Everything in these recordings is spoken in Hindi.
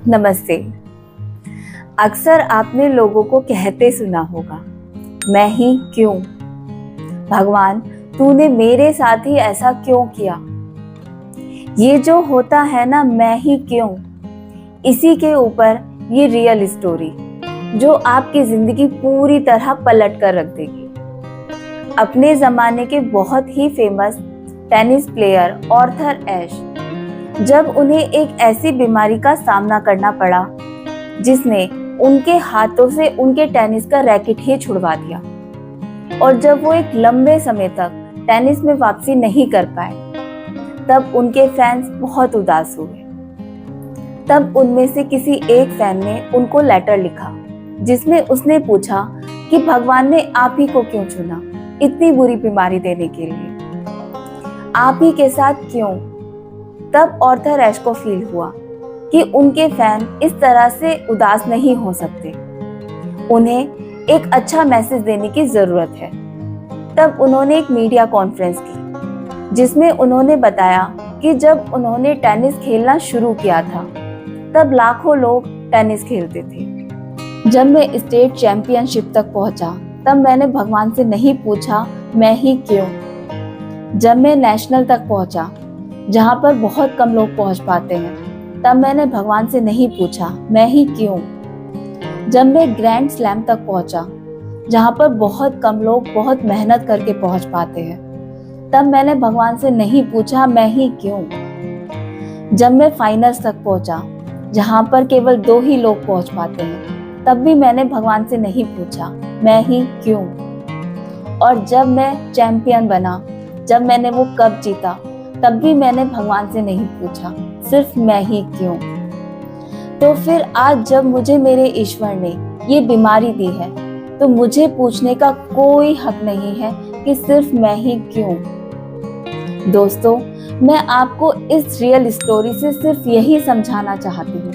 नमस्ते। अक्सर आपने लोगों को कहते सुना होगा, मैं ही क्यों? भगवान, तूने मेरे साथ ही ऐसा क्यों किया? ये जो होता है ना, मैं ही क्यों, इसी के ऊपर ये रियल स्टोरी जो आपकी जिंदगी पूरी तरह पलट कर रख देगी। अपने जमाने के बहुत ही फेमस टेनिस प्लेयर आर्थर एश, जब उन्हें एक ऐसी बीमारी का सामना करना पड़ा जिसने उनके हाथों से उनके टेनिस का रैकेट ही छुड़वा दिया, और जब वो एक लंबे समय तक टेनिस में वापसी नहीं कर पाए, तब उनके फैंस बहुत उदास हुए। तब उनमें से किसी एक फैन ने उनको लेटर लिखा जिसमें उसने पूछा कि भगवान ने आप ही को क्यों चुना इतनी बुरी बीमारी देने के लिए, आप ही के साथ क्यों? तब आर्थर एश को फील हुआ कि उनके फैन इस तरह से उदास नहीं हो सकते, उन्हें एक अच्छा मैसेज देने की जरूरत है। तब उन्होंने एक मीडिया कॉन्फ्रेंस की जिसमें उन्होंने बताया कि जब उन्होंने टेनिस खेलना शुरू किया था तब लाखों लोग टेनिस खेलते थे। जब मैं स्टेट चैंपियनशिप तक पहुंचा तब मैंने भगवान से नहीं पूछा मैं ही क्यों। जब मैं नेशनल तक पहुंचा जहां पर बहुत कम लोग पहुंच पाते हैं, तब मैंने भगवान से नहीं पूछा मैं ही क्यों। जब मैं ग्रैंड स्लैम तक पहुंचा जहां पर बहुत कम लोग बहुत मेहनत करके पहुंच पाते हैं, तब मैंने भगवान से नहीं पूछा मैं ही क्यों। जब मैं फाइनल्स तक पहुंचा जहां पर केवल 2 ही लोग पहुंच पाते हैं, तब भी मैंने भगवान से नहीं पूछा मैं ही क्यों। और जब मैं चैंपियन बना, जब मैंने वो कप जीता, तब भी मैंने भगवान से नहीं पूछा सिर्फ मैं ही क्यों। तो फिर आज जब मुझे मेरे ईश्वर ने ये बीमारी दी है, तो मुझे पूछने का कोई हक नहीं है कि सिर्फ मैं ही क्यों। दोस्तों, मैं आपको इस रियल स्टोरी से सिर्फ यही समझाना चाहती हूँ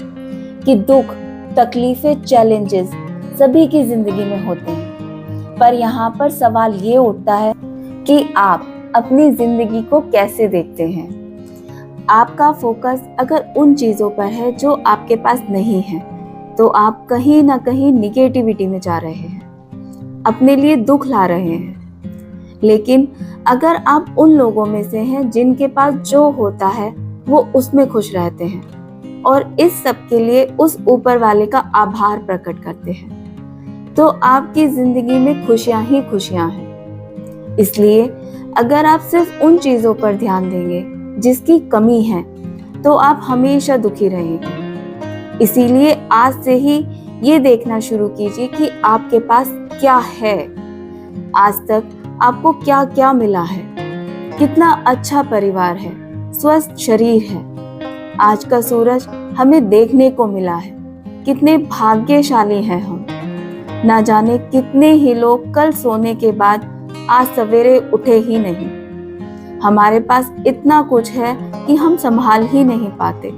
कि दुख, तकलीफें, चैलेंजेस सभी की जिंदगी में होते हैं, पर यहाँ पर सवाल ये उठता है कि आप अपनी जिंदगी को कैसे देखते हैं। आपका फोकस अगर उन चीजों पर है जो आपके पास नहीं है, तो आप कहीं ना कहीं निगेटिविटी में जा रहे हैं, अपने लिए दुख ला रहे हैं। लेकिन अगर आप उन लोगों में से हैं जिनके पास जो होता है वो उसमें खुश रहते हैं और इस सब के लिए उस ऊपर वाले का आभार प्रकट करते हैं, तो आपकी जिंदगी में खुशियां ही खुशियां हैं। इसलिए अगर आप सिर्फ उन चीजों पर ध्यान देंगे जिसकी कमी है, तो आप हमेशा दुखी रहेंगे। इसीलिए आज से ही ये देखना शुरू कीजिए कि आपके पास क्या है, आज तक आपको क्या क्या मिला है, कितना अच्छा परिवार है, स्वस्थ शरीर है, आज का सूरज हमें देखने को मिला है, कितने भाग्यशाली हैं हम। ना जाने कितने ही लोग कल सोने के बाद आज सवेरे उठे ही नहीं। हमारे पास इतना कुछ है कि हम संभाल ही नहीं पाते।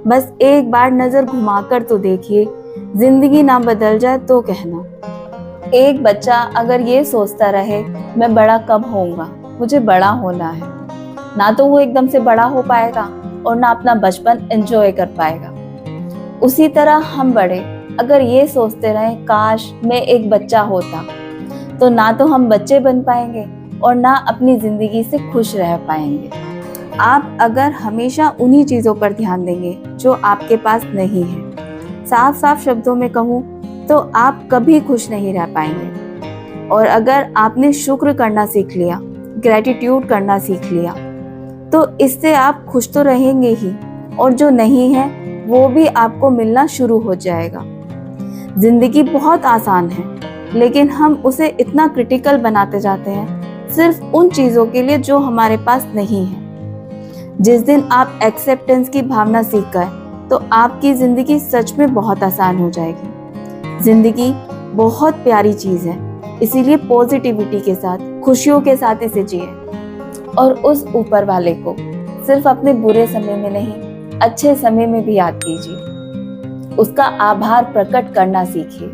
बस एक बार नजर घुमाकर तो देखिए, जिंदगी ना बदल जाए तो कहना। एक बच्चा अगर ये सोचता रहे मैं बड़ा कब होऊंगा, मुझे बड़ा होना है, ना तो वो एकदम से बड़ा हो पाएगा और ना अपना बचपन एंजॉय कर पाएगा। उसी तरह हम बड़े अगर ये सोचते रहे काश मैं एक बच्चा होता, तो ना तो हम बच्चे बन पाएंगे और ना अपनी जिंदगी से खुश रह पाएंगे। आप अगर हमेशा उन्हीं चीजों पर ध्यान देंगे जो आपके पास नहीं है, साफ साफ शब्दों में कहूँ तो आप कभी खुश नहीं रह पाएंगे। और अगर आपने शुक्र करना सीख लिया, ग्रेटिट्यूड करना सीख लिया, तो इससे आप खुश तो रहेंगे ही, और जो नहीं है वो भी आपको मिलना शुरू हो जाएगा। जिंदगी बहुत आसान है, लेकिन हम उसे इतना क्रिटिकल बनाते जाते हैं सिर्फ उन चीजों के लिए जो हमारे पास नहीं है। जिस दिन आप एक्सेप्टेंस की भावना सीख गए, तो आपकी जिंदगी सच में बहुत आसान हो जाएगी। जिंदगी बहुत प्यारी चीज है, इसीलिए पॉजिटिविटी के साथ, खुशियों के साथ इसे जिए और उस ऊपर वाले को सिर्फ अपने बुरे समय में नहीं, अच्छे समय में भी याद कीजिए। उसका आभार प्रकट करना सीखिए।